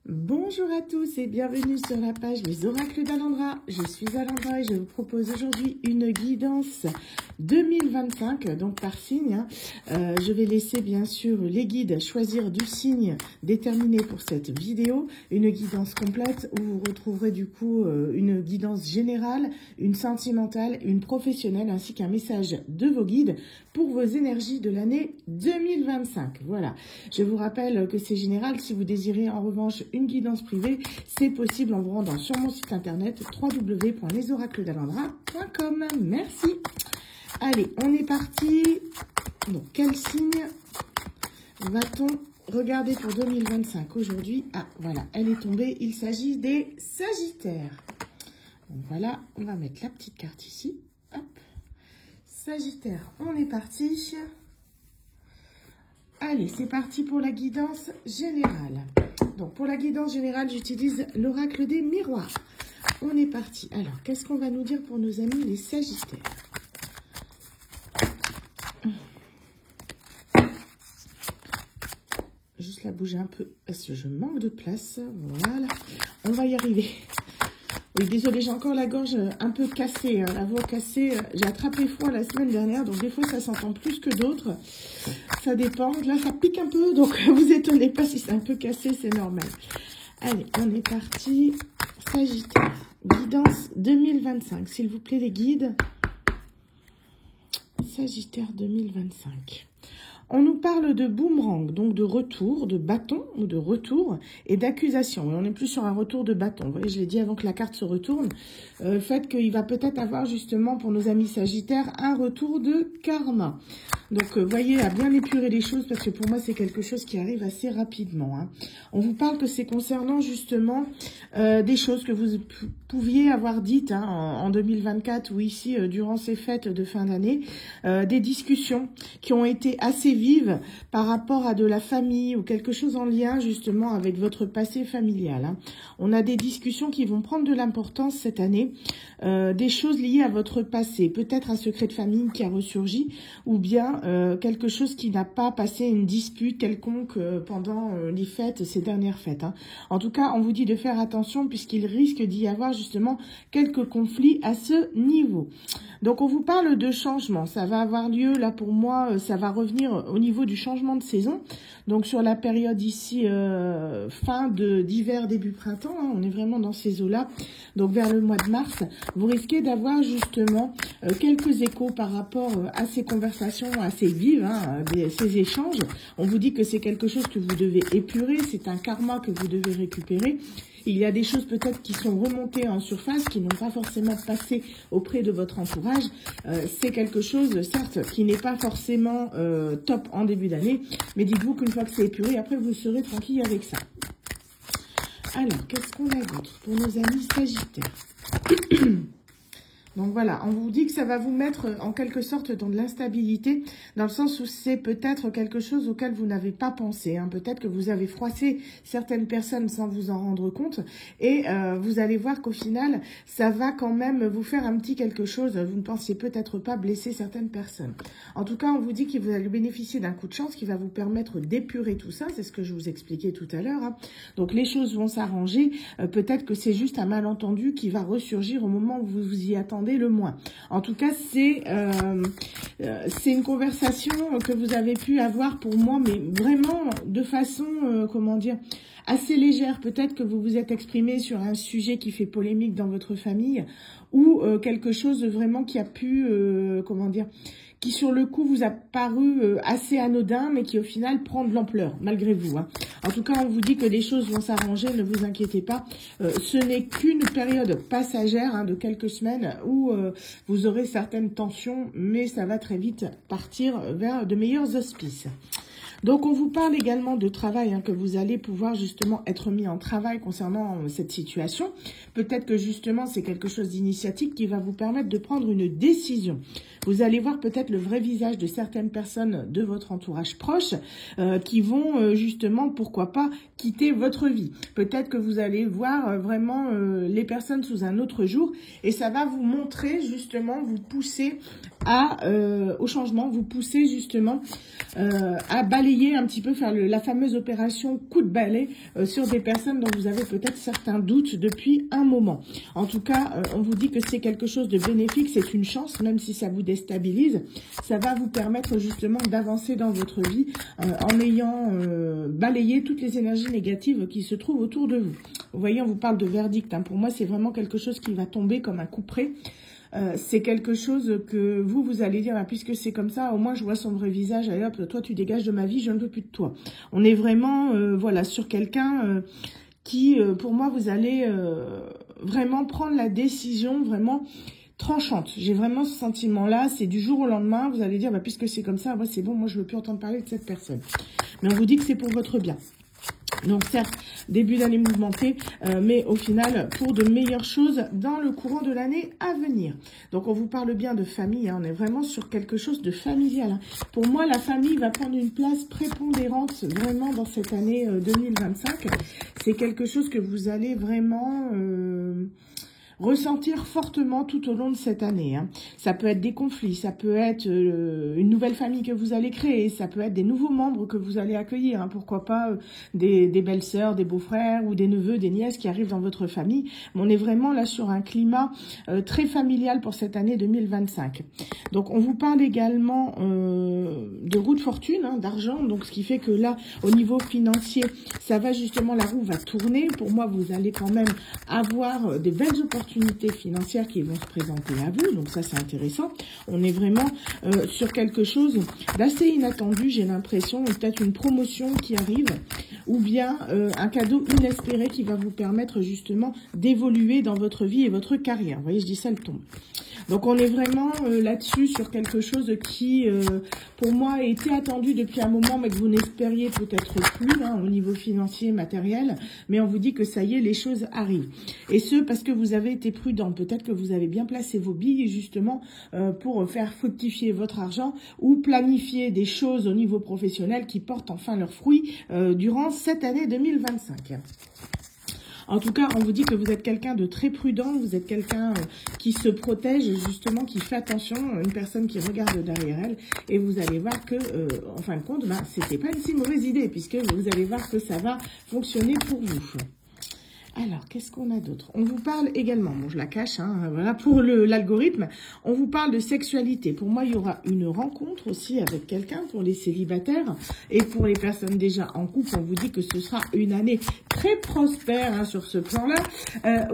Bonjour à tous et bienvenue sur la page Les Oracles d'Alendra. Je suis Alendra et je vous propose aujourd'hui une guidance 2025, donc par signe. Je vais laisser bien sûr les guides choisir du signe déterminé pour cette vidéo. Une guidance complète où vous retrouverez du coup une guidance générale, une sentimentale, une professionnelle ainsi qu'un message de vos guides pour vos énergies de l'année 2025. Voilà, je vous rappelle que c'est général. Si vous désirez en revanche une guidance privée, c'est possible en vous rendant sur mon site internet www.lesoracledalendra.com. Merci. Allez, on est parti. Donc, quel signe va-t-on regarder pour 2025 aujourd'hui? Ah, voilà, elle est tombée. Il s'agit des Sagittaires. Donc voilà, on va mettre la petite carte ici. Hop. Sagittaire, on est parti. Allez, c'est parti pour la guidance générale. Donc, pour la guidance générale, j'utilise l'oracle des miroirs. On est parti. Alors, qu'est-ce qu'on va nous dire pour nos amis les Sagittaires? Juste la bouger un peu parce que je manque de place. Voilà. On va y arriver. Oui, désolé, j'ai encore la gorge un peu cassée, la voix cassée. J'ai attrapé froid la semaine dernière, donc des fois ça s'entend plus que d'autres. Ça dépend. Là, ça pique un peu, donc vous étonnez pas si c'est un peu cassé, c'est normal. Allez, on est parti. Sagittaire, guidance 2025. S'il vous plaît, les guides. Sagittaire 2025. On nous parle de boomerang, donc de retour, de bâton ou de retour et d'accusation. On est plus sur un retour de bâton. Vous voyez, je l'ai dit avant que la carte se retourne. Le fait qu'il va peut-être avoir justement pour nos amis Sagittaires un retour de karma. Donc, voyez, à bien épurer les choses parce que pour moi, c'est quelque chose qui arrive assez rapidement. Hein. On vous parle que c'est concernant justement des choses que vous pouviez avoir dites en 2024 ou ici durant ces fêtes de fin d'année. Des discussions qui ont été assez vive par rapport à de la famille ou quelque chose en lien justement avec votre passé familial. Hein. On a des discussions qui vont prendre de l'importance cette année, des choses liées à votre passé, peut-être un secret de famille qui a ressurgi ou bien quelque chose qui n'a pas passé une dispute quelconque pendant les fêtes, ces dernières fêtes. Hein. En tout cas, on vous dit de faire attention puisqu'il risque d'y avoir justement quelques conflits à ce niveau. Donc, on vous parle de changement. Ça va avoir lieu, là, pour moi, ça va revenir au niveau du changement de saison. Donc, sur la période ici, fin d'hiver, début printemps, hein, on est vraiment dans ces eaux-là. Donc, vers le mois de mars, vous risquez d'avoir justement quelques échos par rapport à ces conversations assez vives, hein, ces échanges. On vous dit que c'est quelque chose que vous devez épurer. C'est un karma que vous devez récupérer. Il y a des choses peut-être qui sont remontées en surface, qui n'ont pas forcément passé auprès de votre entourage. C'est quelque chose, certes, qui n'est pas forcément top en début d'année, mais dites-vous qu'une fois que c'est épuré, après vous serez tranquille avec ça. Alors, qu'est-ce qu'on a d'autre pour nos amis Sagittaires? Donc voilà, on vous dit que ça va vous mettre en quelque sorte dans de l'instabilité, dans le sens où c'est peut-être quelque chose auquel vous n'avez pas pensé. Hein. Peut-être que vous avez froissé certaines personnes sans vous en rendre compte. Et vous allez voir qu'au final, ça va quand même vous faire un petit quelque chose. Vous ne pensiez peut-être pas blesser certaines personnes. En tout cas, on vous dit que vous allez bénéficier d'un coup de chance qui va vous permettre d'épurer tout ça. C'est ce que je vous expliquais tout à l'heure. Hein. Donc les choses vont s'arranger. Peut-être que c'est juste un malentendu qui va ressurgir au moment où vous vous y attendez le moins. En tout cas, c'est une conversation que vous avez pu avoir pour moi, mais vraiment de façon, comment dire, assez légère. Peut-être que vous vous êtes exprimé sur un sujet qui fait polémique dans votre famille ou quelque chose vraiment qui a pu, comment dire, qui sur le coup vous a paru assez anodin, mais qui au final prend de l'ampleur, malgré vous. Hein. En tout cas, on vous dit que les choses vont s'arranger, ne vous inquiétez pas. Ce n'est qu'une période passagère hein, de quelques semaines où vous aurez certaines tensions, mais ça va très vite partir vers de meilleurs auspices. Donc, on vous parle également de travail, hein, que vous allez pouvoir justement être mis en travail concernant cette situation. Peut-être que justement, c'est quelque chose d'initiatique qui va vous permettre de prendre une décision. Vous allez voir peut-être le vrai visage de certaines personnes de votre entourage proche qui vont justement, pourquoi pas, quitter votre vie. Peut-être que vous allez voir vraiment les personnes sous un autre jour et ça va vous montrer justement, vous pousser au changement, vous pousser justement à balayer balayer un petit peu, faire la fameuse opération coup de balai sur des personnes dont vous avez peut-être certains doutes depuis un moment. En tout cas, on vous dit que c'est quelque chose de bénéfique, c'est une chance, même si ça vous déstabilise. Ça va vous permettre justement d'avancer dans votre vie en ayant balayé toutes les énergies négatives qui se trouvent autour de vous. Vous voyez, on vous parle de verdict. Pour moi, c'est vraiment quelque chose qui va tomber comme un couperet. C'est quelque chose que vous allez dire, puisque c'est comme ça, au moins je vois son vrai visage, allez hop, toi tu dégages de ma vie, je ne veux plus de toi. On est vraiment voilà, sur quelqu'un qui, pour moi, vous allez vraiment prendre la décision vraiment tranchante. J'ai vraiment ce sentiment-là, c'est du jour au lendemain, vous allez dire, puisque c'est comme ça, c'est bon, moi je ne veux plus entendre parler de cette personne. Mais on vous dit que c'est pour votre bien. Donc certes, début d'année mouvementée, mais au final, pour de meilleures choses dans le courant de l'année à venir. Donc on vous parle bien de famille, on est vraiment sur quelque chose de familial. Pour moi, la famille va prendre une place prépondérante vraiment dans cette année 2025. C'est quelque chose que vous allez vraiment ressentir fortement tout au long de cette année. Ça peut être des conflits, ça peut être une nouvelle famille que vous allez créer, ça peut être des nouveaux membres que vous allez accueillir, pourquoi pas des belles-sœurs, des beaux-frères ou des neveux, des nièces qui arrivent dans votre famille. Mais on est vraiment là sur un climat très familial pour cette année 2025. Donc on vous parle également de roue de fortune, d'argent, donc ce qui fait que là, au niveau financier, ça va justement, la roue va tourner. Pour moi, vous allez quand même avoir des belles opportunités financières qui vont se présenter à vous, donc ça c'est intéressant. On est vraiment sur quelque chose d'assez inattendu, j'ai l'impression, peut-être une promotion qui arrive, ou bien un cadeau inespéré qui va vous permettre justement d'évoluer dans votre vie et votre carrière. Vous voyez, je dis ça, elle tombe. Donc on est vraiment là-dessus sur quelque chose qui, pour moi, était attendu depuis un moment, mais que vous n'espériez peut-être plus au niveau financier, matériel. Mais on vous dit que ça y est, les choses arrivent. Et ce, parce que vous avez été prudent. Peut-être que vous avez bien placé vos billes, justement, pour faire fructifier votre argent ou planifier des choses au niveau professionnel qui portent enfin leurs fruits durant cette année 2025. En tout cas, on vous dit que vous êtes quelqu'un de très prudent, vous êtes quelqu'un qui se protège, justement, qui fait attention, une personne qui regarde derrière elle. Et vous allez voir que, en fin de compte, c'était pas une si mauvaise idée, puisque vous allez voir que ça va fonctionner pour vous. Alors, qu'est-ce qu'on a d'autre? On vous parle également, bon je la cache, voilà, pour l'algorithme, on vous parle de sexualité. Pour moi, il y aura une rencontre aussi avec quelqu'un pour les célibataires. Et pour les personnes déjà en couple, on vous dit que ce sera une année très prospère sur ce plan-là,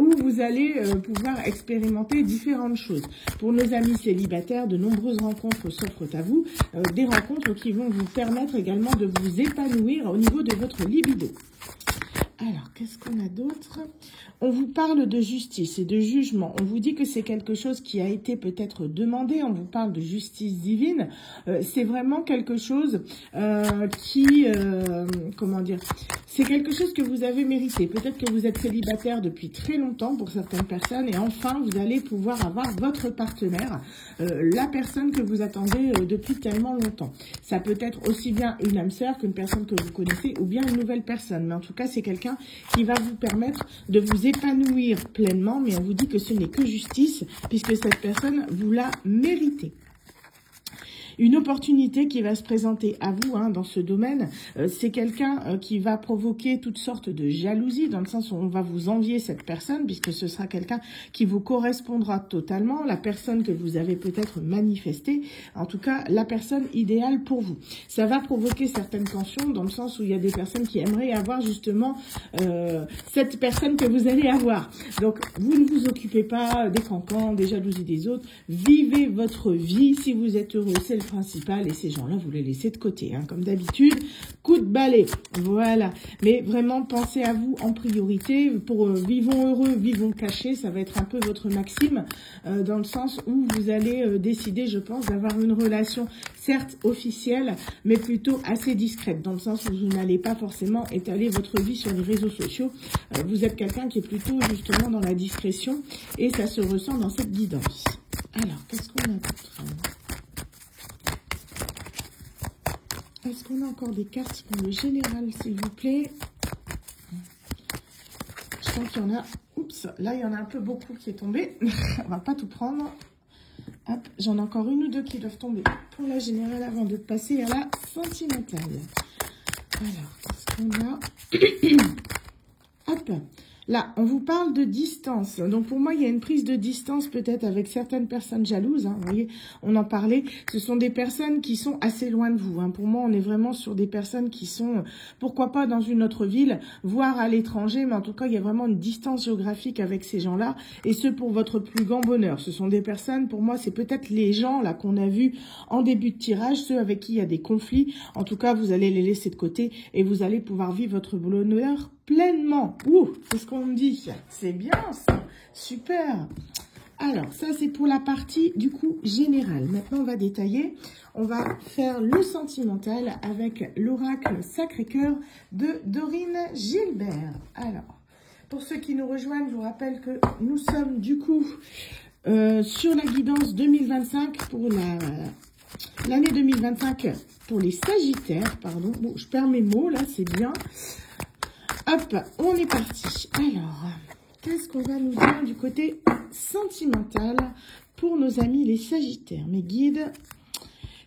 où vous allez pouvoir expérimenter différentes choses. Pour nos amis célibataires, de nombreuses rencontres s'offrent à vous, des rencontres qui vont vous permettre également de vous épanouir au niveau de votre libido. Alors, qu'est-ce qu'on a d'autre? On vous parle de justice et de jugement. On vous dit que c'est quelque chose qui a été peut-être demandé. On vous parle de justice divine. C'est vraiment quelque chose comment dire? C'est quelque chose que vous avez mérité. Peut-être que vous êtes célibataire depuis très longtemps pour certaines personnes. Et enfin, vous allez pouvoir avoir votre partenaire, la personne que vous attendez depuis tellement longtemps. Ça peut être aussi bien une âme sœur qu'une personne que vous connaissez ou bien une nouvelle personne. Mais en tout cas, c'est quelqu'un qui va vous permettre de vous épanouir pleinement, mais on vous dit que ce n'est que justice, puisque cette personne vous l'a mérité. Une opportunité qui va se présenter à vous dans ce domaine, c'est quelqu'un qui va provoquer toutes sortes de jalousie, dans le sens où on va vous envier cette personne, puisque ce sera quelqu'un qui vous correspondra totalement, la personne que vous avez peut-être manifestée, en tout cas la personne idéale pour vous. Ça va provoquer certaines tensions, dans le sens où il y a des personnes qui aimeraient avoir justement cette personne que vous allez avoir. Donc vous ne vous occupez pas des cancans, des jalousies des autres, vivez votre vie, si vous êtes heureux, c'est le principal, et ces gens-là, vous les laissez de côté, comme d'habitude, coup de balai, voilà. Mais vraiment, pensez à vous en priorité, pour vivons heureux, vivons cachés, ça va être un peu votre maxime, dans le sens où vous allez décider, je pense, d'avoir une relation, certes officielle, mais plutôt assez discrète, dans le sens où vous n'allez pas forcément étaler votre vie sur les réseaux sociaux, vous êtes quelqu'un qui est plutôt justement dans la discrétion, et ça se ressent dans cette guidance. Alors, qu'est-ce qu'on a d'autre ? Est-ce qu'on a encore des cartes pour le général, s'il vous plaît? Je pense qu'il y en a... Oups, là, il y en a un peu beaucoup qui est tombé. On va pas tout prendre. Hop, j'en ai encore une ou deux qui doivent tomber pour la générale avant de passer à la sentimentale. Alors, qu'est-ce qu'on a? Hop. Là, on vous parle de distance. Donc, pour moi, il y a une prise de distance peut-être avec certaines personnes jalouses. Hein. Vous voyez, on en parlait. Ce sont des personnes qui sont assez loin de vous. Hein. Pour moi, on est vraiment sur des personnes qui sont, pourquoi pas dans une autre ville, voire à l'étranger. Mais en tout cas, il y a vraiment une distance géographique avec ces gens-là. Et ce, pour votre plus grand bonheur. Ce sont des personnes, pour moi, c'est peut-être les gens là qu'on a vus en début de tirage, ceux avec qui il y a des conflits. En tout cas, vous allez les laisser de côté et vous allez pouvoir vivre votre bonheur pleinement. Ouh, c'est ce qu'on me dit. C'est bien ça. Super. Alors, ça, c'est pour la partie, du coup, générale. Maintenant, on va détailler. On va faire le sentimental avec l'oracle Sacré-Cœur de Dorine Gilbert. Alors, pour ceux qui nous rejoignent, je vous rappelle que nous sommes, du coup, sur la guidance 2025 pour l'année 2025 pour les Sagittaires. Pardon. Bon, je perds mes mots, là, c'est bien. Hop, on est parti. Alors, qu'est-ce qu'on va nous dire du côté sentimental pour nos amis les Sagittaires, mes guides?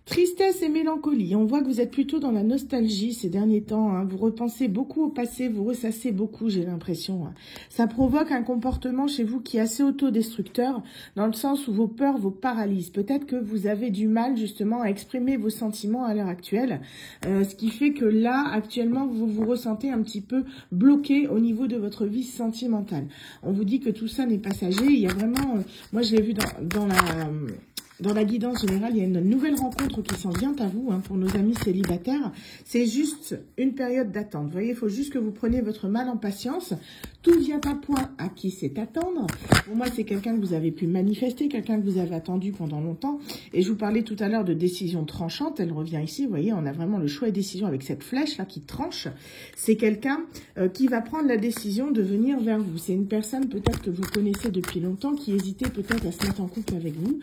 Tristesse et mélancolie. On voit que vous êtes plutôt dans la nostalgie ces derniers temps. Hein. Vous repensez beaucoup au passé, vous ressassez beaucoup, j'ai l'impression. Hein. Ça provoque un comportement chez vous qui est assez autodestructeur, dans le sens où vos peurs vous paralysent. Peut-être que vous avez du mal justement à exprimer vos sentiments à l'heure actuelle, ce qui fait que là, actuellement, vous vous ressentez un petit peu bloqué au niveau de votre vie sentimentale. On vous dit que tout ça n'est passager. Il y a vraiment, moi je l'ai vu dans la guidance générale, il y a une nouvelle rencontre qui s'en vient à vous, hein, pour nos amis célibataires. C'est juste une période d'attente. Vous voyez, il faut juste que vous preniez votre mal en patience. Tout vient à point à qui c'est attendre. Pour moi, c'est quelqu'un que vous avez pu manifester, quelqu'un que vous avez attendu pendant longtemps. Et je vous parlais tout à l'heure de décision tranchante. Elle revient ici. Vous voyez, on a vraiment le choix et décision avec cette flèche-là qui tranche. C'est quelqu'un qui va prendre la décision de venir vers vous. C'est une personne peut-être que vous connaissez depuis longtemps, qui hésitait peut-être à se mettre en couple avec vous,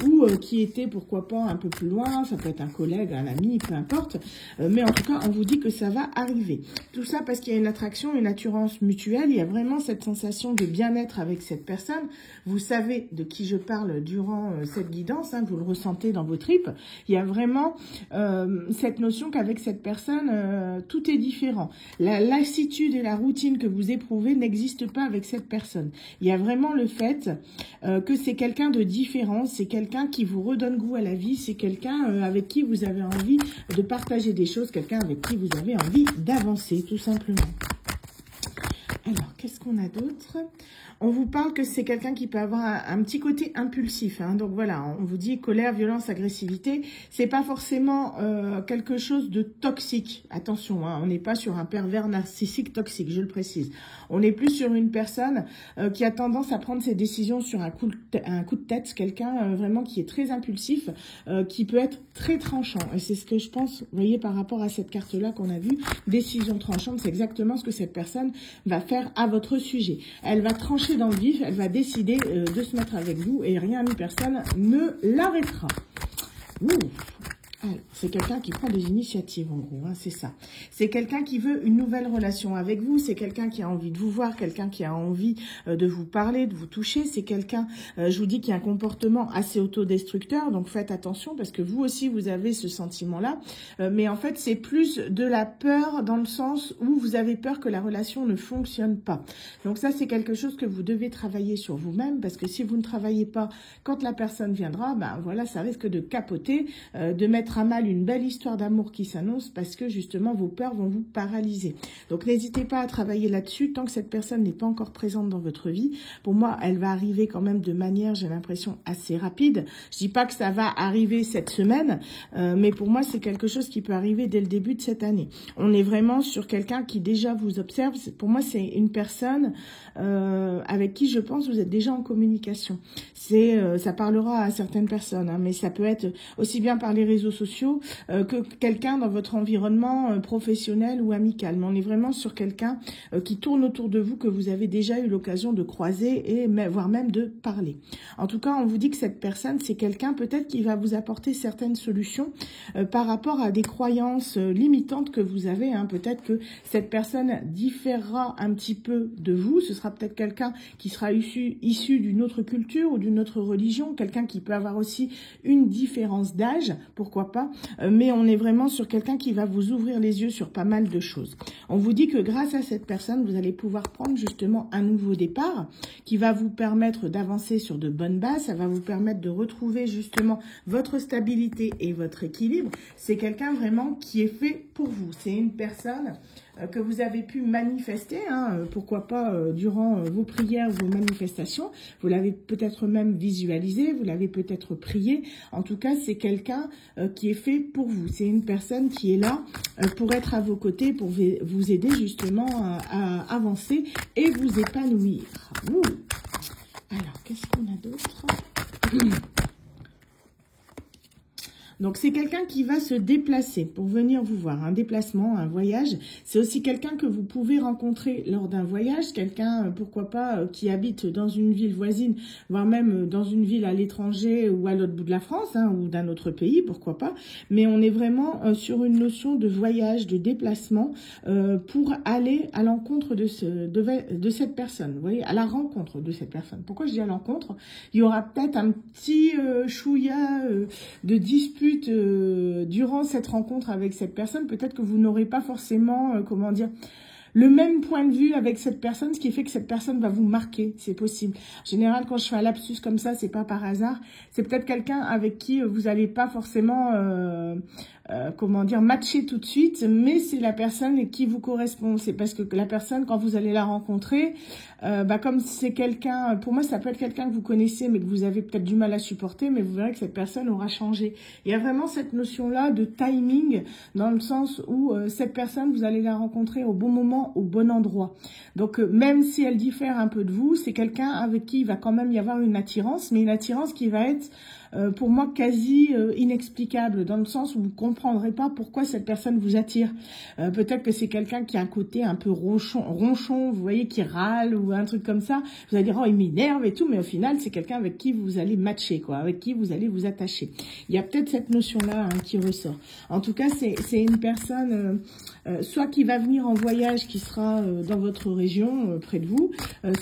ou qui était, pourquoi pas, un peu plus loin. Ça peut être un collègue, un ami, peu importe. Mais en tout cas, on vous dit que ça va arriver. Tout ça parce qu'il y a une attraction, une attirance mutuelle. Il y a vraiment cette sensation de bien-être avec cette personne. Vous savez de qui je parle durant cette guidance, hein, vous le ressentez dans vos tripes. Il y a vraiment cette notion qu'avec cette personne, tout est différent. La lassitude et la routine que vous éprouvez n'existent pas avec cette personne. Il y a vraiment le fait que c'est quelqu'un de différent, c'est quelqu'un qui vous redonne goût à la vie, c'est quelqu'un avec qui vous avez envie de partager des choses, quelqu'un avec qui vous avez envie d'avancer, tout simplement. Alors, qu'est-ce qu'on a d'autre? On vous parle que c'est quelqu'un qui peut avoir un petit côté impulsif. Hein. Donc voilà, on vous dit colère, violence, agressivité. C'est pas forcément quelque chose de toxique. Attention, hein, on n'est pas sur un pervers narcissique toxique, je le précise. On est plus sur une personne qui a tendance à prendre ses décisions sur un coup de tête. Quelqu'un vraiment qui est très impulsif, qui peut être très tranchant. Et c'est ce que je pense, vous voyez, par rapport à cette carte-là qu'on a vue, décision tranchante, c'est exactement ce que cette personne va faire à votre sujet. Elle va trancher dans le vif, elle va décider de se mettre avec vous et rien ni personne ne l'arrêtera. C'est quelqu'un qui prend des initiatives, en gros, hein, c'est ça. C'est quelqu'un qui veut une nouvelle relation avec vous, c'est quelqu'un qui a envie de vous voir, quelqu'un qui a envie de vous parler, de vous toucher. C'est quelqu'un, je vous dis, qui a un comportement assez autodestructeur, donc faites attention parce que vous aussi, vous avez ce sentiment-là. Mais en fait, c'est plus de la peur dans le sens où vous avez peur que la relation ne fonctionne pas. Donc ça, c'est quelque chose que vous devez travailler sur vous-même parce que si vous ne travaillez pas, quand la personne viendra, ben voilà, ça risque de capoter, de mettre à mal une belle histoire d'amour qui s'annonce parce que justement vos peurs vont vous paralyser. Donc n'hésitez pas à travailler là-dessus tant que cette personne n'est pas encore présente dans votre vie. Pour moi, elle va arriver quand même de manière, j'ai l'impression, assez rapide. Je dis pas que ça va arriver cette semaine, mais pour moi, c'est quelque chose qui peut arriver dès le début de cette année. On est vraiment sur quelqu'un qui déjà vous observe. Pour moi, c'est une personne avec qui je pense vous êtes déjà en communication. Ça parlera à certaines personnes, hein, mais ça peut être aussi bien par les réseaux sociaux que quelqu'un dans votre environnement professionnel ou amical. Mais on est vraiment sur quelqu'un qui tourne autour de vous, que vous avez déjà eu l'occasion de croiser et voire même de parler. En tout cas, on vous dit que cette personne, c'est quelqu'un peut-être qui va vous apporter certaines solutions par rapport à des croyances limitantes que vous avez. Hein. Peut-être que cette personne différera un petit peu de vous. Ce sera peut-être quelqu'un qui sera issu d'une autre culture ou d'une autre religion, quelqu'un qui peut avoir aussi une différence d'âge, pourquoi pas. pas. Mais on est vraiment sur quelqu'un qui va vous ouvrir les yeux sur pas mal de choses. On vous dit que grâce à cette personne, vous allez pouvoir prendre justement un nouveau départ qui va vous permettre d'avancer sur de bonnes bases. Ça va vous permettre de retrouver justement votre stabilité et votre équilibre. C'est quelqu'un vraiment qui est fait pour vous. C'est une personne que vous avez pu manifester, hein, pourquoi pas durant vos prières, vos manifestations. Vous l'avez peut-être même visualisé, vous l'avez peut-être prié. En tout cas, c'est quelqu'un qui est fait pour vous. C'est une personne qui est là pour être à vos côtés, pour vous aider justement à avancer et vous épanouir. Ouh. Alors, qu'est-ce qu'on a d'autre? Donc, c'est quelqu'un qui va se déplacer pour venir vous voir. Un déplacement, un voyage. C'est aussi quelqu'un que vous pouvez rencontrer lors d'un voyage. Quelqu'un, pourquoi pas, qui habite dans une ville voisine, voire même dans une ville à l'étranger ou à l'autre bout de la France, hein, ou d'un autre pays, pourquoi pas. Mais on est vraiment sur une notion de voyage, de déplacement, pour aller à l'encontre de cette personne. Vous voyez, à la rencontre de cette personne. Pourquoi je dis à l'encontre? Il y aura peut-être un petit chouïa de dispute durant cette rencontre avec cette personne. Peut-être que vous n'aurez pas forcément, comment dire, le même point de vue avec cette personne, ce qui fait que cette personne va vous marquer, c'est possible. En général, quand je fais un lapsus comme ça, c'est pas par hasard. C'est peut-être quelqu'un avec qui vous n'allez pas forcément, comment dire, matcher tout de suite, mais c'est la personne qui vous correspond. C'est parce que la personne, quand vous allez la rencontrer, comme c'est quelqu'un, pour moi, ça peut être quelqu'un que vous connaissez, mais que vous avez peut-être du mal à supporter, mais vous verrez que cette personne aura changé. Il y a vraiment cette notion-là de timing, dans le sens où cette personne, vous allez la rencontrer au bon moment, au bon endroit. Donc, même si elle diffère un peu de vous, c'est quelqu'un avec qui il va quand même y avoir une attirance, mais une attirance qui va être, pour moi, quasi inexplicable, dans le sens où vous ne comprendrez pas pourquoi cette personne vous attire. Peut-être que c'est quelqu'un qui a un côté un peu ronchon, vous voyez, qui râle ou un truc comme ça. Vous allez dire, oh, il m'énerve et tout, mais au final, c'est quelqu'un avec qui vous allez matcher, quoi, avec qui vous allez vous attacher. Il y a peut-être cette notion-là, hein, qui ressort. En tout cas, c'est une personne, soit qui va venir en voyage, qui sera dans votre région, près de vous,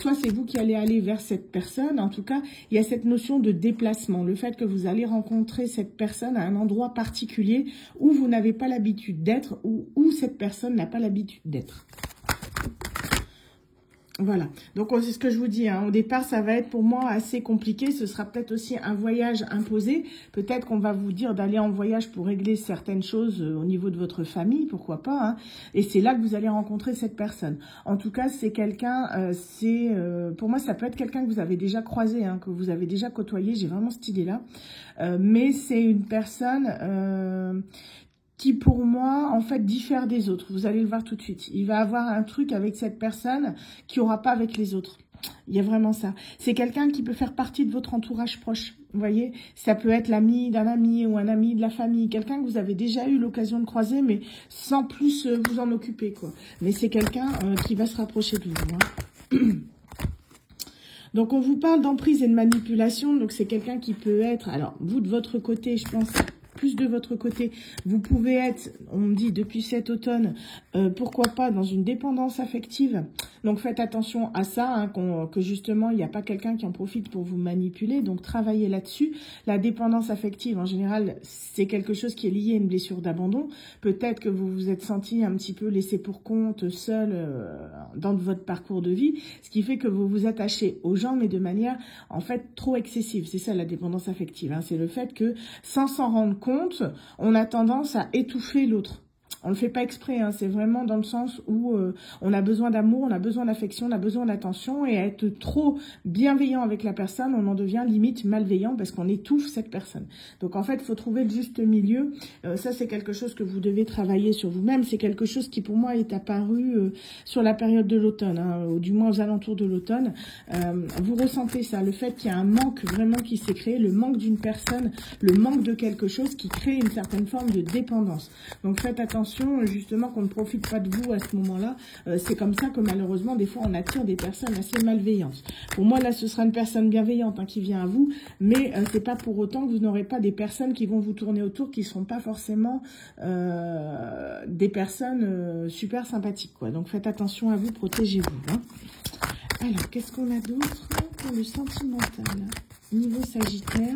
soit c'est vous qui allez aller vers cette personne. En tout cas, il y a cette notion de déplacement, le fait que vous allez rencontrer cette personne à un endroit particulier où vous n'avez pas l'habitude d'être, ou où cette personne n'a pas l'habitude d'être. Voilà, donc c'est ce que je vous dis, hein. Au départ ça va être pour moi assez compliqué, ce sera peut-être aussi un voyage imposé, peut-être qu'on va vous dire d'aller en voyage pour régler certaines choses au niveau de votre famille, pourquoi pas, hein. Et c'est là que vous allez rencontrer cette personne. En tout cas c'est quelqu'un, pour moi ça peut être quelqu'un que vous avez déjà croisé, hein, que vous avez déjà côtoyé, j'ai vraiment cette idée-là, mais c'est une personne qui pour moi, en fait, diffère des autres. Vous allez le voir tout de suite. Il va avoir un truc avec cette personne qu'il n'y aura pas avec les autres. Il y a vraiment ça. C'est quelqu'un qui peut faire partie de votre entourage proche. Vous voyez, ça peut être l'ami d'un ami ou un ami de la famille. Quelqu'un que vous avez déjà eu l'occasion de croiser, mais sans plus vous en occuper, quoi. Mais c'est quelqu'un qui va se rapprocher de vous, hein. Donc, on vous parle d'emprise et de manipulation. Donc, c'est quelqu'un qui peut être... Alors, vous, de votre côté, je pense... Plus de votre côté, vous pouvez être, on me dit depuis cet automne, pourquoi pas dans une dépendance affective. Donc faites attention à ça, hein, que justement il n'y a pas quelqu'un qui en profite pour vous manipuler. Donc travaillez là-dessus. La dépendance affective, en général, c'est quelque chose qui est lié à une blessure d'abandon. Peut-être que vous vous êtes senti un petit peu laissé pour compte, seul dans votre parcours de vie, ce qui fait que vous vous attachez aux gens, mais de manière en fait trop excessive. C'est ça la dépendance affective, hein. C'est le fait que sans s'en rendre compte, on a tendance à étouffer l'autre. On ne le fait pas exprès, hein, c'est vraiment dans le sens où on a besoin d'amour, on a besoin d'affection, on a besoin d'attention, et à être trop bienveillant avec la personne, on en devient limite malveillant parce qu'on étouffe cette personne. Donc en fait, il faut trouver le juste milieu. Ça, c'est quelque chose que vous devez travailler sur vous-même. C'est quelque chose qui, pour moi, est apparu sur la période de l'automne, hein, ou du moins aux alentours de l'automne. Vous ressentez ça, le fait qu'il y a un manque vraiment qui s'est créé, le manque d'une personne, le manque de quelque chose qui crée une certaine forme de dépendance. Donc faites attention, justement, qu'on ne profite pas de vous à ce moment-là. C'est comme ça que malheureusement, des fois, on attire des personnes assez malveillantes. Pour moi, là, ce sera une personne bienveillante, hein, qui vient à vous, mais c'est pas pour autant que vous n'aurez pas des personnes qui vont vous tourner autour, qui ne sont pas forcément des personnes super sympathiques, quoi. Donc faites attention à vous, protégez-vous, hein. Alors, qu'est-ce qu'on a d'autre pour le sentimental? Niveau Sagittaire,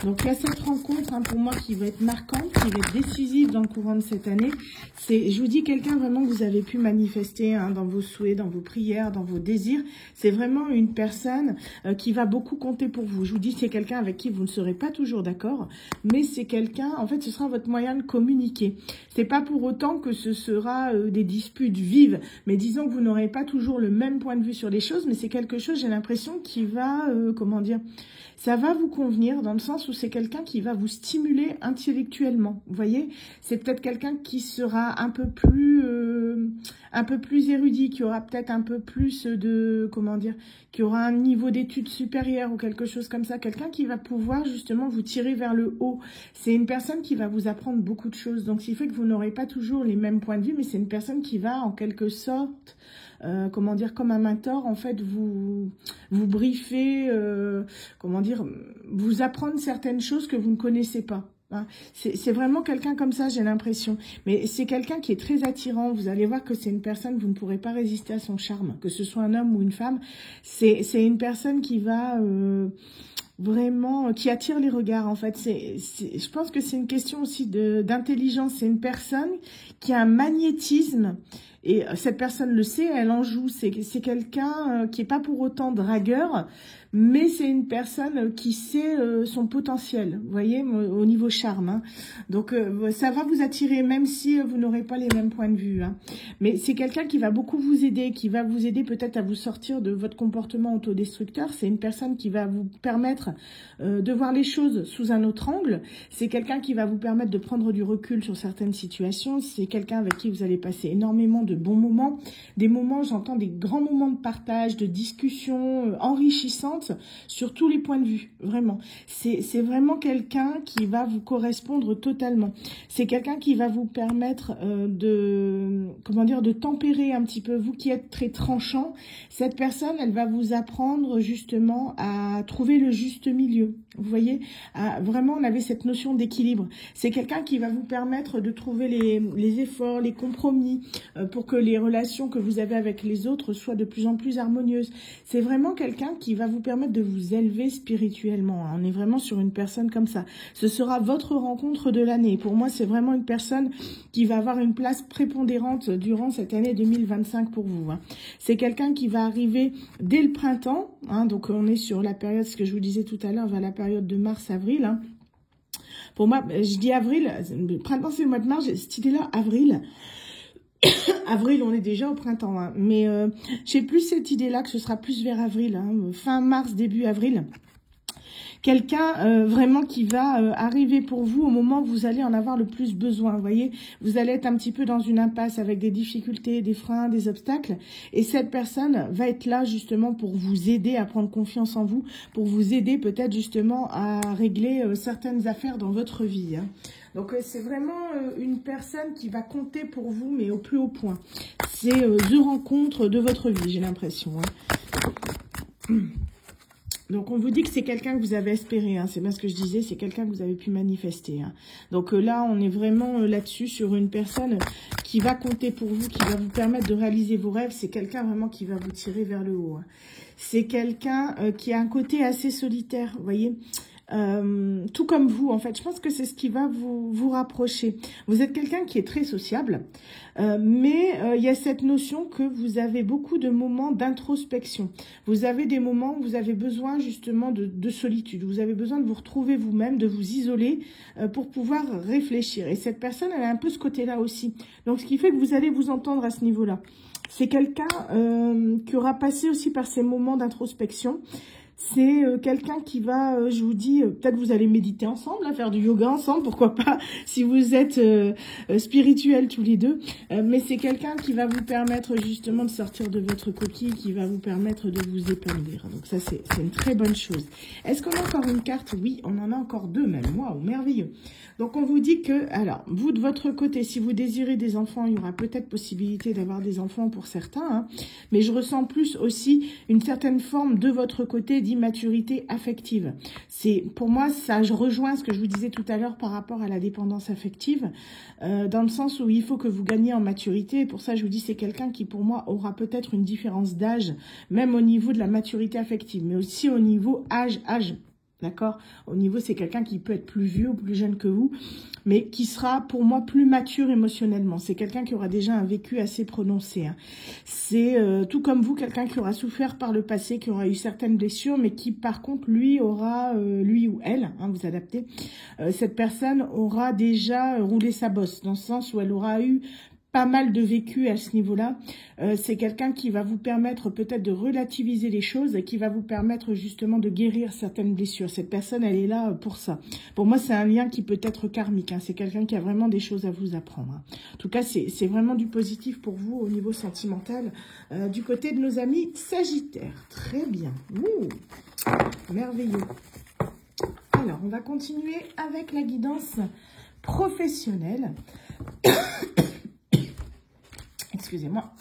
Donc il y a cette rencontre pour moi qui va être marquante, qui va être décisive dans le courant de cette année. C'est, je vous dis, quelqu'un vraiment que vous avez pu manifester dans vos souhaits, dans vos prières, dans vos désirs. C'est vraiment une personne qui va beaucoup compter pour vous. Je vous dis, c'est quelqu'un avec qui vous ne serez pas toujours d'accord, mais c'est quelqu'un, en fait, ce sera votre moyen de communiquer. C'est pas pour autant que ce sera des disputes vives, mais disons que vous n'aurez pas toujours le même point de vue sur les choses, mais c'est quelque chose, j'ai l'impression, qui va, comment dire, ça va vous convenir dans le sens où c'est quelqu'un qui va vous stimuler intellectuellement. Vous voyez, c'est peut-être quelqu'un qui sera un peu plus érudit, qui aura peut-être un peu plus de, comment dire, qui aura un niveau d'études supérieur ou quelque chose comme ça. Quelqu'un qui va pouvoir justement vous tirer vers le haut. C'est une personne qui va vous apprendre beaucoup de choses. Donc, ce qui fait que vous n'aurez pas toujours les mêmes points de vue, mais c'est une personne qui va en quelque sorte, comment dire, comme un mentor, en fait, vous briefer, comment dire, vous apprendre certaines choses que vous ne connaissez pas. C'est vraiment quelqu'un comme ça, j'ai l'impression. Mais c'est quelqu'un qui est très attirant. Vous allez voir que c'est une personne, vous ne pourrez pas résister à son charme. Que ce soit un homme ou une femme, c'est une personne qui va... vraiment, qui attire les regards, en fait. Je pense que c'est une question aussi d'intelligence. C'est une personne qui a un magnétisme, et cette personne le sait, elle en joue. C'est quelqu'un qui est pas pour autant dragueur, mais c'est une personne qui sait son potentiel, vous voyez, au niveau charme. Donc, ça va vous attirer, même si vous n'aurez pas les mêmes points de vue. Mais c'est quelqu'un qui va beaucoup vous aider, qui va vous aider peut-être à vous sortir de votre comportement autodestructeur. C'est une personne qui va vous permettre de voir les choses sous un autre angle. C'est quelqu'un qui va vous permettre de prendre du recul sur certaines situations. C'est quelqu'un avec qui vous allez passer énormément de bons moments. Des moments, j'entends des grands moments de partage, de discussion enrichissantes sur tous les points de vue, vraiment. C'est vraiment quelqu'un qui va vous correspondre totalement. C'est quelqu'un qui va vous permettre comment dire, de tempérer un petit peu, vous qui êtes très tranchant. Cette personne, elle va vous apprendre justement à trouver le juste milieu. Vous voyez, vraiment, on avait cette notion d'équilibre. C'est quelqu'un qui va vous permettre de trouver les efforts, les compromis pour que les relations que vous avez avec les autres soient de plus en plus harmonieuses. C'est vraiment quelqu'un qui va vous permettre de vous élever spirituellement. On est vraiment sur une personne comme ça. Ce sera votre rencontre de l'année. Pour moi, c'est vraiment une personne qui va avoir une place prépondérante durant cette année 2025 pour vous. C'est quelqu'un qui va arriver dès le printemps. Donc, on est sur la période, ce que je vous disais tout à l'heure, vers la période de mars-avril. Pour moi, je dis avril, le printemps c'est le mois de mars, j'ai cette idée-là, avril. Avril, on est déjà au printemps, mais j'ai plus cette idée-là que ce sera plus vers avril, fin mars, début avril. Quelqu'un vraiment qui va arriver pour vous au moment où vous allez en avoir le plus besoin. Vous voyez, vous allez être un petit peu dans une impasse avec des difficultés, des freins, des obstacles. Et cette personne va être là justement pour vous aider à prendre confiance en vous, pour vous aider peut-être justement à régler certaines affaires dans votre vie. Donc, c'est vraiment une personne qui va compter pour vous, mais au plus haut point. C'est The rencontre de votre vie, j'ai l'impression. Donc, on vous dit que c'est quelqu'un que vous avez espéré, c'est bien ce que je disais, c'est quelqu'un que vous avez pu manifester. Donc là, on est vraiment là-dessus sur une personne qui va compter pour vous, qui va vous permettre de réaliser vos rêves. C'est quelqu'un vraiment qui va vous tirer vers le haut. C'est quelqu'un qui a un côté assez solitaire, vous voyez. Tout comme vous, en fait. Je pense que c'est ce qui va vous rapprocher. Vous êtes quelqu'un qui est très sociable, mais il y a cette notion que vous avez beaucoup de moments d'introspection. Vous avez des moments où vous avez besoin justement de solitude. Vous avez besoin de vous retrouver vous-même, de vous isoler pour pouvoir réfléchir. Et cette personne, elle a un peu ce côté-là aussi. Donc, ce qui fait que vous allez vous entendre à ce niveau-là. C'est quelqu'un qui aura passé aussi par ces moments d'introspection. C'est quelqu'un qui va, je vous dis, peut-être vous allez méditer ensemble, faire du yoga ensemble, pourquoi pas, si vous êtes spirituels tous les deux. Mais c'est quelqu'un qui va vous permettre justement de sortir de votre coquille, qui va vous permettre de vous épanouir. Donc ça, c'est une très bonne chose. Est-ce qu'on a encore une carte? Oui, on en a encore deux même. Waouh, merveilleux. Donc on vous dit que, alors, vous de votre côté, si vous désirez des enfants, il y aura peut-être possibilité d'avoir des enfants pour certains. Mais je ressens plus aussi une certaine forme de votre côté d'immaturité affective. C'est, pour moi, ça, je rejoins ce que je vous disais tout à l'heure par rapport à la dépendance affective, dans le sens où il faut que vous gagniez en maturité. Et pour ça, je vous dis, c'est quelqu'un qui, pour moi, aura peut-être une différence d'âge, même au niveau de la maturité affective, mais aussi au niveau âge. D'accord? Au niveau, c'est quelqu'un qui peut être plus vieux ou plus jeune que vous, mais qui sera, pour moi, plus mature émotionnellement. C'est quelqu'un qui aura déjà un vécu assez prononcé. Hein. C'est, tout comme vous, quelqu'un qui aura souffert par le passé, qui aura eu certaines blessures, mais qui, par contre, lui aura, lui ou elle, hein, vous adaptez, cette personne aura déjà roulé sa bosse, dans le sens où elle aura eu pas mal de vécu à ce niveau-là. C'est quelqu'un qui va vous permettre peut-être de relativiser les choses et qui va vous permettre justement de guérir certaines blessures. Cette personne, elle est là pour ça. Pour moi, c'est un lien qui peut être karmique. Hein. C'est quelqu'un qui a vraiment des choses à vous apprendre. Hein. En tout cas, c'est vraiment du positif pour vous au niveau sentimental. Du côté de nos amis Sagittaires. Très bien. Ouh, merveilleux. Alors, on va continuer avec la guidance professionnelle. Excusez-moi.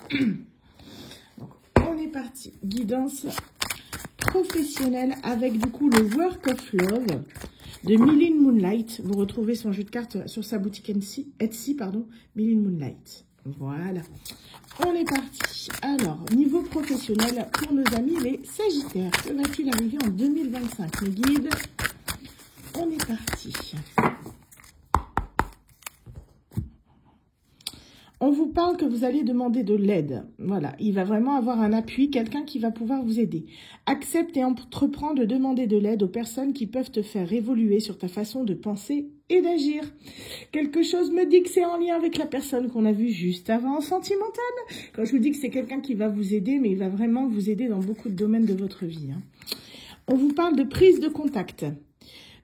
Donc, on est parti. Guidance professionnelle avec du coup le Work of Love de Millie Moonlight. Vous retrouvez son jeu de cartes sur sa boutique Etsy, pardon, Millie Moonlight. Voilà. On est parti. Alors, niveau professionnel pour nos amis les Sagittaires. Que va-t-il arriver en 2025? Mes guides, on est parti. On vous parle que vous allez demander de l'aide. Voilà, il va vraiment avoir un appui, quelqu'un qui va pouvoir vous aider. Accepte et entreprends de demander de l'aide aux personnes qui peuvent te faire évoluer sur ta façon de penser et d'agir. Quelque chose me dit que c'est en lien avec la personne qu'on a vue juste avant, sentimentale. Quand je vous dis que c'est quelqu'un qui va vous aider, mais il va vraiment vous aider dans beaucoup de domaines de votre vie. Hein. On vous parle de prise de contact.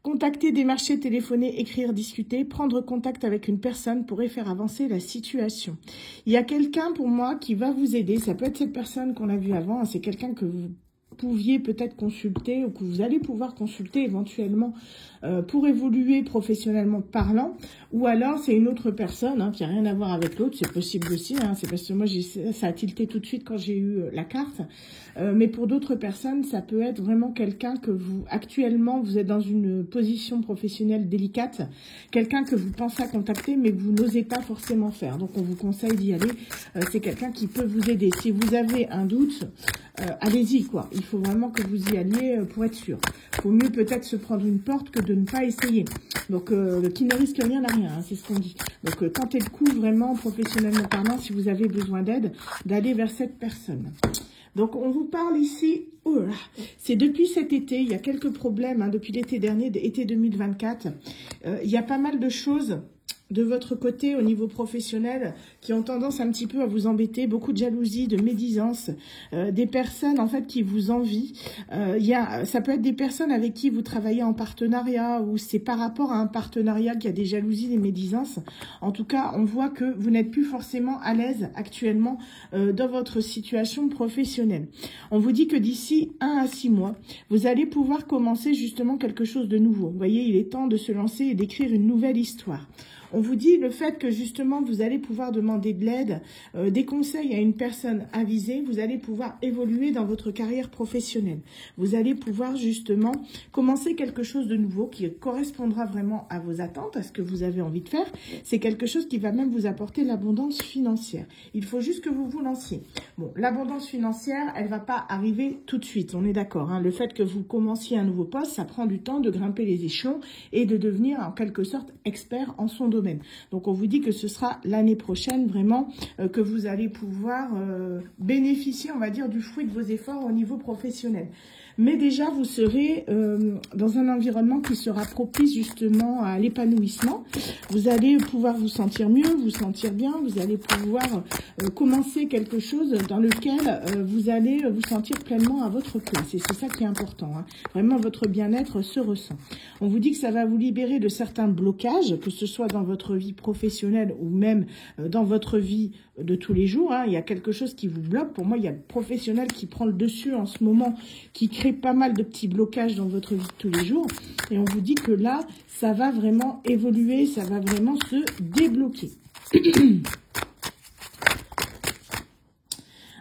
Contacter, démarcher, téléphoner, écrire, discuter, prendre contact avec une personne pourrait faire avancer la situation. Il y a quelqu'un pour moi qui va vous aider. Ça peut être cette personne qu'on a vue avant. C'est quelqu'un que vous pouviez peut-être consulter ou que vous allez pouvoir consulter éventuellement pour évoluer professionnellement parlant. Ou alors c'est une autre personne hein, qui n'a rien à voir avec l'autre. C'est possible aussi. Hein, c'est parce que moi ça a tilté tout de suite quand j'ai eu la carte. Mais pour d'autres personnes, ça peut être vraiment quelqu'un que vous, actuellement, vous êtes dans une position professionnelle délicate, quelqu'un que vous pensez à contacter, mais que vous n'osez pas forcément faire. Donc, on vous conseille d'y aller. C'est quelqu'un qui peut vous aider. Si vous avez un doute, allez-y, quoi. Il faut vraiment que vous y alliez pour être sûr. Il faut mieux peut-être se prendre une porte que de ne pas essayer. Donc, qui ne risque rien n'a rien, hein, c'est ce qu'on dit. Donc, tentez le coup vraiment, professionnellement parlant, si vous avez besoin d'aide, d'aller vers cette personne. Donc, on vous parle ici, oh là, c'est depuis cet été, il y a quelques problèmes, hein, depuis l'été dernier, été 2024. Il y a pas mal de choses de votre côté au niveau professionnel qui ont tendance un petit peu à vous embêter, beaucoup de jalousie, de médisance, des personnes en fait qui vous envient. Ça peut être des personnes avec qui vous travaillez en partenariat ou c'est par rapport à un partenariat qu'il y a des jalousies, des médisances. En tout cas, on voit que vous n'êtes plus forcément à l'aise actuellement dans votre situation professionnelle. On vous dit que d'ici 1 à 6 mois, vous allez pouvoir commencer justement quelque chose de nouveau. Vous voyez, il est temps de se lancer et d'écrire une nouvelle histoire. On vous dit le fait que justement vous allez pouvoir demander de l'aide, des conseils à une personne avisée, vous allez pouvoir évoluer dans votre carrière professionnelle. Vous allez pouvoir justement commencer quelque chose de nouveau qui correspondra vraiment à vos attentes, à ce que vous avez envie de faire. C'est quelque chose qui va même vous apporter l'abondance financière. Il faut juste que vous vous lanciez. Bon, l'abondance financière, elle va pas arriver tout de suite, on est d'accord. Hein. Le fait que vous commenciez un nouveau poste, ça prend du temps de grimper les échelons et de devenir en quelque sorte expert en son domaine. Donc, on vous dit que ce sera l'année prochaine vraiment que vous allez pouvoir bénéficier, on va dire, du fruit de vos efforts au niveau professionnel. Mais déjà, vous serez dans un environnement qui sera propice justement à l'épanouissement. Vous allez pouvoir vous sentir mieux, vous sentir bien. Vous allez pouvoir commencer quelque chose dans lequel vous allez vous sentir pleinement à votre place. Et c'est ça qui est important. Hein. Vraiment, votre bien-être se ressent. On vous dit que ça va vous libérer de certains blocages, que ce soit dans votre vie professionnelle ou même dans votre vie de tous les jours. Hein. Il y a quelque chose qui vous bloque. Pour moi, il y a le professionnel qui prend le dessus en ce moment, qui crée pas mal de petits blocages dans votre vie de tous les jours. Et on vous dit que là, ça va vraiment évoluer, ça va vraiment se débloquer.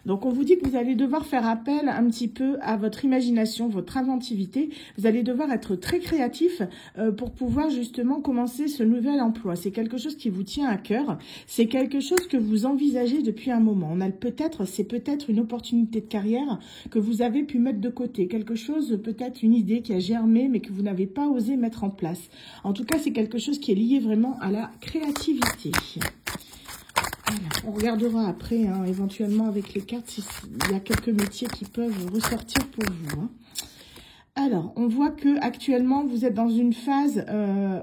Donc, on vous dit que vous allez devoir faire appel un petit peu à votre imagination, votre inventivité. Vous allez devoir être très créatif pour pouvoir justement commencer ce nouvel emploi. C'est quelque chose qui vous tient à cœur. C'est quelque chose que vous envisagez depuis un moment. C'est peut-être une opportunité de carrière que vous avez pu mettre de côté. Quelque chose, peut-être une idée qui a germé, mais que vous n'avez pas osé mettre en place. En tout cas, c'est quelque chose qui est lié vraiment à la créativité. Voilà. On regardera après, hein, éventuellement avec les cartes, s'il y a quelques métiers qui peuvent ressortir pour vous. Hein. Alors, on voit que actuellement vous êtes dans une phase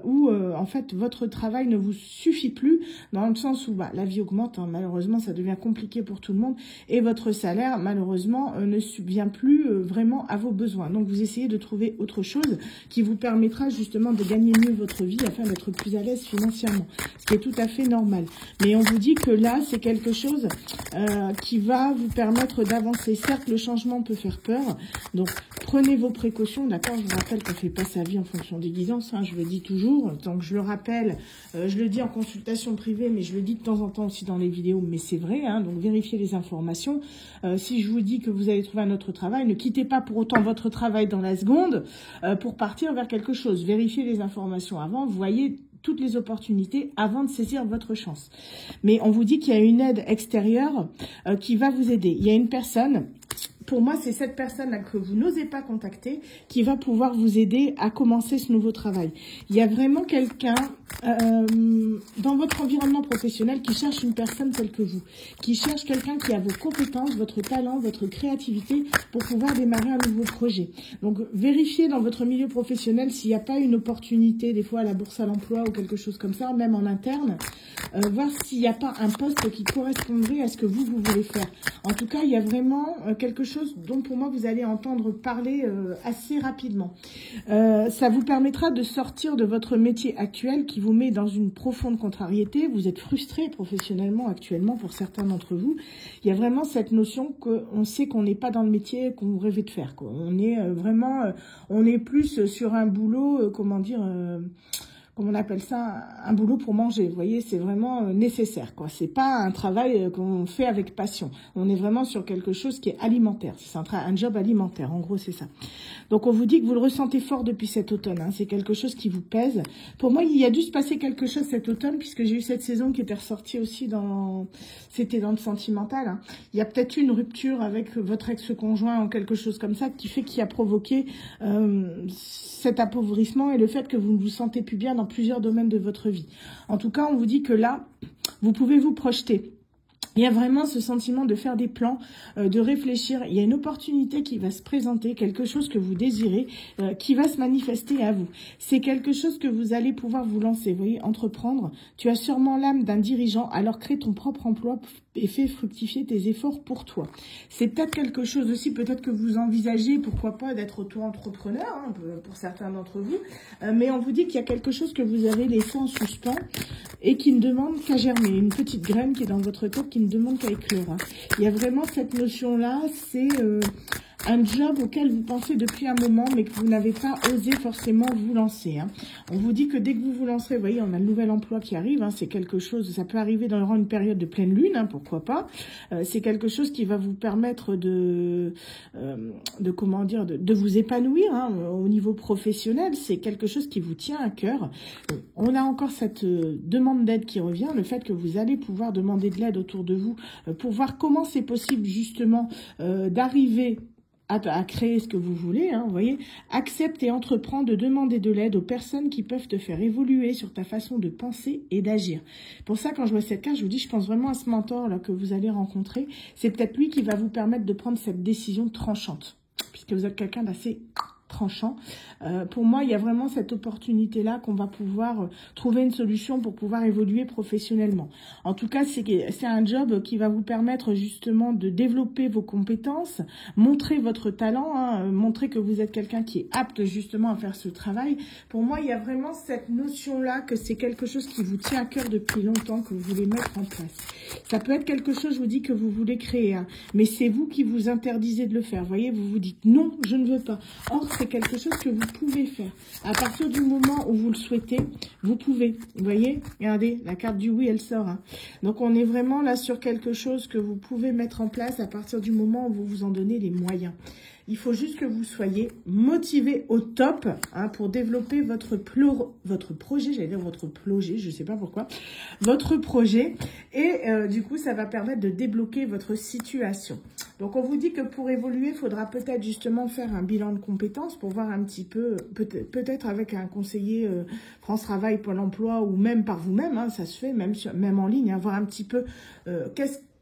où en fait votre travail ne vous suffit plus, dans le sens où la vie augmente, hein, malheureusement ça devient compliqué pour tout le monde, et votre salaire malheureusement ne subvient plus vraiment à vos besoins. Donc vous essayez de trouver autre chose qui vous permettra justement de gagner mieux votre vie afin d'être plus à l'aise financièrement, ce qui est tout à fait normal. Mais on vous dit que là c'est quelque chose qui va vous permettre d'avancer. Certes, le changement peut faire peur, donc prenez vos précautions. D'accord, je vous rappelle qu'on ne fait pas sa vie en fonction des guidances, hein, je le dis toujours, donc je le rappelle, je le dis en consultation privée, mais je le dis de temps en temps aussi dans les vidéos, mais c'est vrai, hein, donc vérifiez les informations. Si je vous dis que vous allez trouver un autre travail, ne quittez pas pour autant votre travail dans la seconde pour partir vers quelque chose. Vérifiez les informations avant, voyez toutes les opportunités avant de saisir votre chance. Mais on vous dit qu'il y a une aide extérieure qui va vous aider. Il y a une personne... Pour moi, c'est cette personne-là que vous n'osez pas contacter qui va pouvoir vous aider à commencer ce nouveau travail. Il y a vraiment quelqu'un dans votre environnement professionnel qui cherche une personne telle que vous, qui cherche quelqu'un qui a vos compétences, votre talent, votre créativité pour pouvoir démarrer un nouveau projet. Donc, vérifiez dans votre milieu professionnel s'il n'y a pas une opportunité, des fois à la bourse à l'emploi ou quelque chose comme ça, même en interne, voir s'il n'y a pas un poste qui correspondrait à ce que vous voulez faire. En tout cas, il y a vraiment quelque chose dont pour moi vous allez entendre parler assez rapidement. Ça vous permettra de sortir de votre métier actuel qui vous met dans une profonde contrariété. Vous êtes frustré professionnellement actuellement pour certains d'entre vous. Il y a vraiment cette notion qu'on sait qu'on n'est pas dans le métier qu'on rêvait de faire, quoi. On est on est plus sur un boulot, comment on appelle ça, un boulot pour manger. Vous voyez, c'est vraiment nécessaire, quoi. C'est pas un travail qu'on fait avec passion. On est vraiment sur quelque chose qui est alimentaire. C'est un job alimentaire, en gros, c'est ça. Donc, on vous dit que vous le ressentez fort depuis cet automne. Hein. C'est quelque chose qui vous pèse. Pour moi, il y a dû se passer quelque chose cet automne, puisque j'ai eu cette saison qui était ressortie aussi c'était dans le sentimental. Hein. Il y a peut-être eu une rupture avec votre ex-conjoint ou quelque chose comme ça qui a provoqué cet appauvrissement et le fait que vous ne vous sentez plus bien dans plusieurs domaines de votre vie. En tout cas, on vous dit que là, vous pouvez vous projeter. Il y a vraiment ce sentiment de faire des plans, de réfléchir. Il y a une opportunité qui va se présenter, quelque chose que vous désirez, qui va se manifester à vous. C'est quelque chose que vous allez pouvoir vous lancer. Vous voyez, entreprendre. Tu as sûrement l'âme d'un dirigeant, alors crée ton propre emploi et fais fructifier tes efforts pour toi. C'est peut-être quelque chose aussi, peut-être que vous envisagez, pourquoi pas, d'être auto-entrepreneur, hein, pour certains d'entre vous. Mais on vous dit qu'il y a quelque chose que vous avez laissé en suspens et qui ne demande qu'à germer. Une petite graine qui est dans votre tête qui ne demande qu'à éclore. Hein. Il y a vraiment cette notion-là, c'est un job auquel vous pensez depuis un moment, mais que vous n'avez pas osé forcément vous lancer. Hein. On vous dit que dès que vous vous lancerez, vous voyez, on a le nouvel emploi qui arrive, hein, c'est quelque chose, ça peut arriver durant une période de pleine lune, hein, pourquoi pas. C'est quelque chose qui va vous permettre de vous épanouir hein, au niveau professionnel. C'est quelque chose qui vous tient à cœur. On a encore cette demande d'aide qui revient, le fait que vous allez pouvoir demander de l'aide autour de vous pour voir comment c'est possible justement d'arriver à créer ce que vous voulez, hein, vous voyez, accepte et entreprends de demander de l'aide aux personnes qui peuvent te faire évoluer sur ta façon de penser et d'agir. Pour ça, quand je vois cette carte, je vous dis, je pense vraiment à ce mentor là que vous allez rencontrer. C'est peut-être lui qui va vous permettre de prendre cette décision tranchante, puisque vous êtes quelqu'un d'assez tranchant. Pour moi, il y a vraiment cette opportunité-là qu'on va pouvoir trouver une solution pour pouvoir évoluer professionnellement. En tout cas, c'est un job qui va vous permettre justement de développer vos compétences, montrer votre talent, hein, montrer que vous êtes quelqu'un qui est apte justement à faire ce travail. Pour moi, il y a vraiment cette notion-là que c'est quelque chose qui vous tient à cœur depuis longtemps, que vous voulez mettre en place. Ça peut être quelque chose, je vous dis, que vous voulez créer, hein, mais c'est vous qui vous interdisez de le faire. Vous voyez, vous vous dites non, je ne veux pas. Or, c'est quelque chose que vous pouvez faire. À partir du moment où vous le souhaitez, vous pouvez. Vous voyez, regardez, la carte du oui, elle sort. Hein. Donc, on est vraiment là sur quelque chose que vous pouvez mettre en place à partir du moment où vous vous en donnez les moyens. Il faut juste que vous soyez motivé au top hein, pour développer votre projet, j'allais dire votre projet, je ne sais pas pourquoi, votre projet. Et du coup, ça va permettre de débloquer votre situation. Donc, on vous dit que pour évoluer, il faudra peut-être justement faire un bilan de compétences pour voir un petit peu, peut-être avec un conseiller France Travail, Pôle emploi ou même par vous-même, hein, ça se fait, même en ligne, hein, voir un petit peu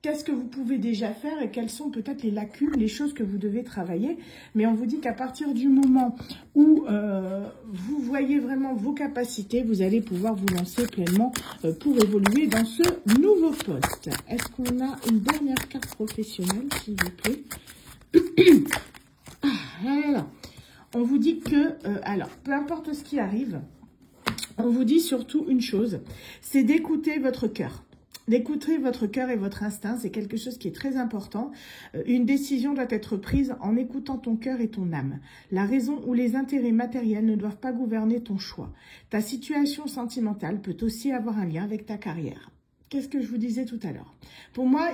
qu'est-ce que vous pouvez déjà faire et quelles sont peut-être les lacunes, les choses que vous devez travailler. Mais on vous dit qu'à partir du moment où vous voyez vraiment vos capacités, vous allez pouvoir vous lancer pleinement pour évoluer dans ce nouveau poste. Est-ce qu'on a une dernière carte professionnelle, s'il vous plaît? Alors, on vous dit que, alors, peu importe ce qui arrive, on vous dit surtout une chose, c'est d'écouter votre cœur. D'écouter votre cœur et votre instinct, c'est quelque chose qui est très important. Une décision doit être prise en écoutant ton cœur et ton âme. La raison ou les intérêts matériels ne doivent pas gouverner ton choix. Ta situation sentimentale peut aussi avoir un lien avec ta carrière. Qu'est-ce que je vous disais tout à l'heure? Pour moi,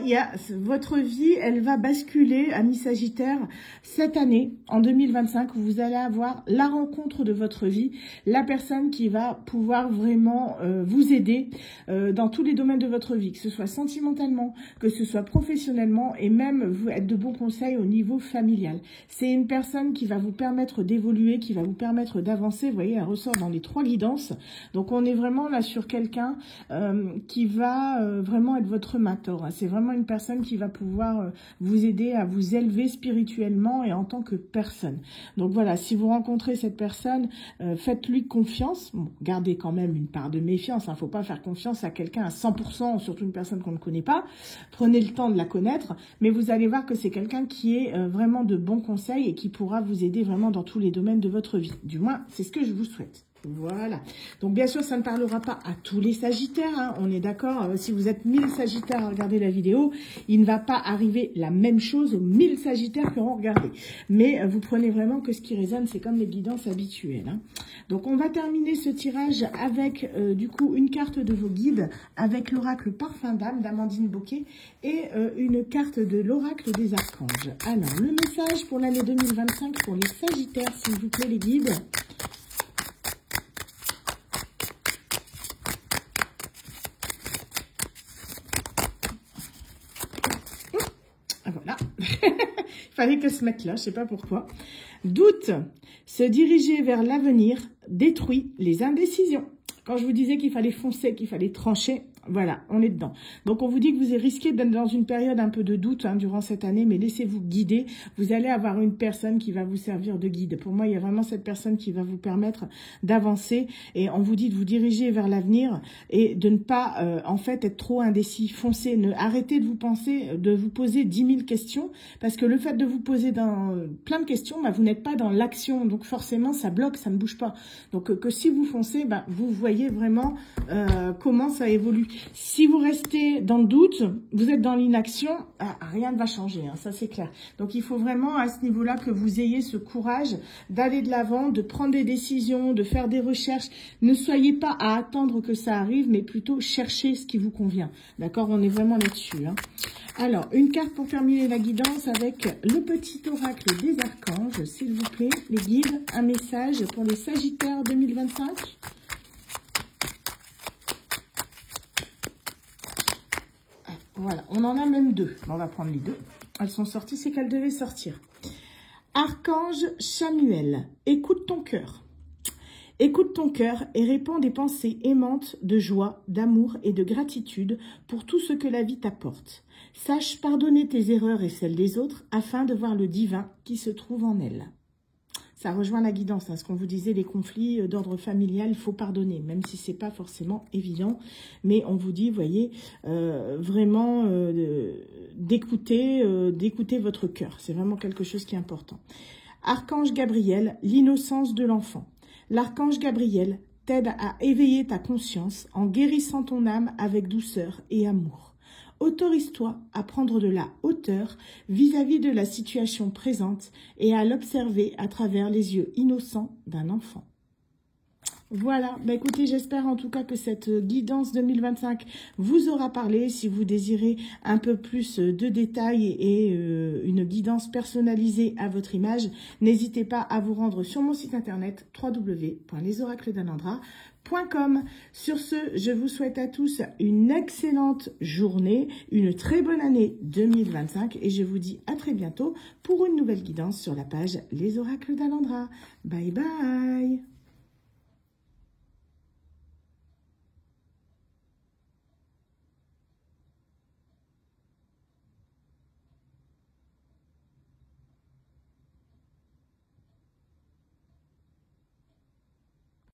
votre vie, elle va basculer à mi-Sagittaire cette année, en 2025, où vous allez avoir la rencontre de votre vie, la personne qui va pouvoir vraiment vous aider dans tous les domaines de votre vie, que ce soit sentimentalement, que ce soit professionnellement et même vous être de bons conseils au niveau familial. C'est une personne qui va vous permettre d'évoluer, qui va vous permettre d'avancer. Vous voyez, elle ressort dans les 3 guidances. Donc, on est vraiment là sur quelqu'un qui va vraiment être votre mentor. C'est vraiment une personne qui va pouvoir vous aider à vous élever spirituellement et en tant que personne. Donc voilà, si vous rencontrez cette personne, faites-lui confiance. Bon, gardez quand même une part de méfiance. Il ne faut pas faire confiance à quelqu'un à 100%, surtout une personne qu'on ne connaît pas. Prenez le temps de la connaître, mais vous allez voir que c'est quelqu'un qui est vraiment de bons conseils et qui pourra vous aider vraiment dans tous les domaines de votre vie. Du moins, c'est ce que je vous souhaite. Voilà. Donc, bien sûr, ça ne parlera pas à tous les Sagittaires. Hein. On est d'accord. Si vous êtes 1000 Sagittaires à regarder la vidéo, il ne va pas arriver la même chose aux 1000 Sagittaires qui auront regardé. Mais vous prenez vraiment que ce qui résonne, c'est comme les guidances habituelles. Hein. Donc, on va terminer ce tirage avec, du coup, une carte de vos guides, avec l'oracle Parfum d'âme d'Amandine Bocquet et une carte de l'oracle des archanges. Alors, le message pour l'année 2025 pour les Sagittaires, s'il vous plaît, les guides. Voilà, il fallait que se mette là, je ne sais pas pourquoi. Doute, se diriger vers l'avenir détruit les indécisions. Quand je vous disais qu'il fallait foncer, qu'il fallait trancher, voilà, on est dedans. Donc, on vous dit que vous risquez d'être dans une période un peu de doute hein, durant cette année, mais laissez-vous guider. Vous allez avoir une personne qui va vous servir de guide. Pour moi, il y a vraiment cette personne qui va vous permettre d'avancer. Et on vous dit de vous diriger vers l'avenir et de ne pas, en fait, être trop indécis. Foncez, arrêtez de vous poser 10 000 questions. Parce que le fait de vous poser plein de questions, bah, vous n'êtes pas dans l'action. Donc, forcément, ça bloque, ça ne bouge pas. Donc, que si vous foncez, bah, vous voyez vraiment comment ça évolue. Si vous restez dans le doute, vous êtes dans l'inaction, rien ne va changer, hein, ça c'est clair. Donc il faut vraiment à ce niveau-là que vous ayez ce courage d'aller de l'avant, de prendre des décisions, de faire des recherches. Ne soyez pas à attendre que ça arrive, mais plutôt cherchez ce qui vous convient. D'accord, on est vraiment là-dessus. Hein. Alors, une carte pour terminer la guidance avec le petit oracle des archanges, s'il vous plaît, les guides. Un message pour les Sagittaires 2025. Voilà, on en a même 2. On va prendre les 2. Elles sont sorties, c'est qu'elles devaient sortir. Archange Chamuel, écoute ton cœur. Écoute ton cœur et répands des pensées aimantes de joie, d'amour et de gratitude pour tout ce que la vie t'apporte. Sache pardonner tes erreurs et celles des autres afin de voir le divin qui se trouve en elles. Ça rejoint la guidance, hein, ce qu'on vous disait, les conflits d'ordre familial, il faut pardonner, même si c'est pas forcément évident. Mais on vous dit, voyez, vraiment d'écouter votre cœur. C'est vraiment quelque chose qui est important. Archange Gabriel, l'innocence de l'enfant. L'archange Gabriel t'aide à éveiller ta conscience en guérissant ton âme avec douceur et amour. Autorise-toi à prendre de la hauteur vis-à-vis de la situation présente et à l'observer à travers les yeux innocents d'un enfant. Voilà, bah écoutez, j'espère en tout cas que cette guidance 2025 vous aura parlé. Si vous désirez un peu plus de détails et une guidance personnalisée à votre image, n'hésitez pas à vous rendre sur mon site internet www.lesoracledanandra.com. Sur ce, je vous souhaite à tous une excellente journée, une très bonne année 2025 et je vous dis à très bientôt pour une nouvelle guidance sur la page Les Oracles d'Anandra. Bye bye.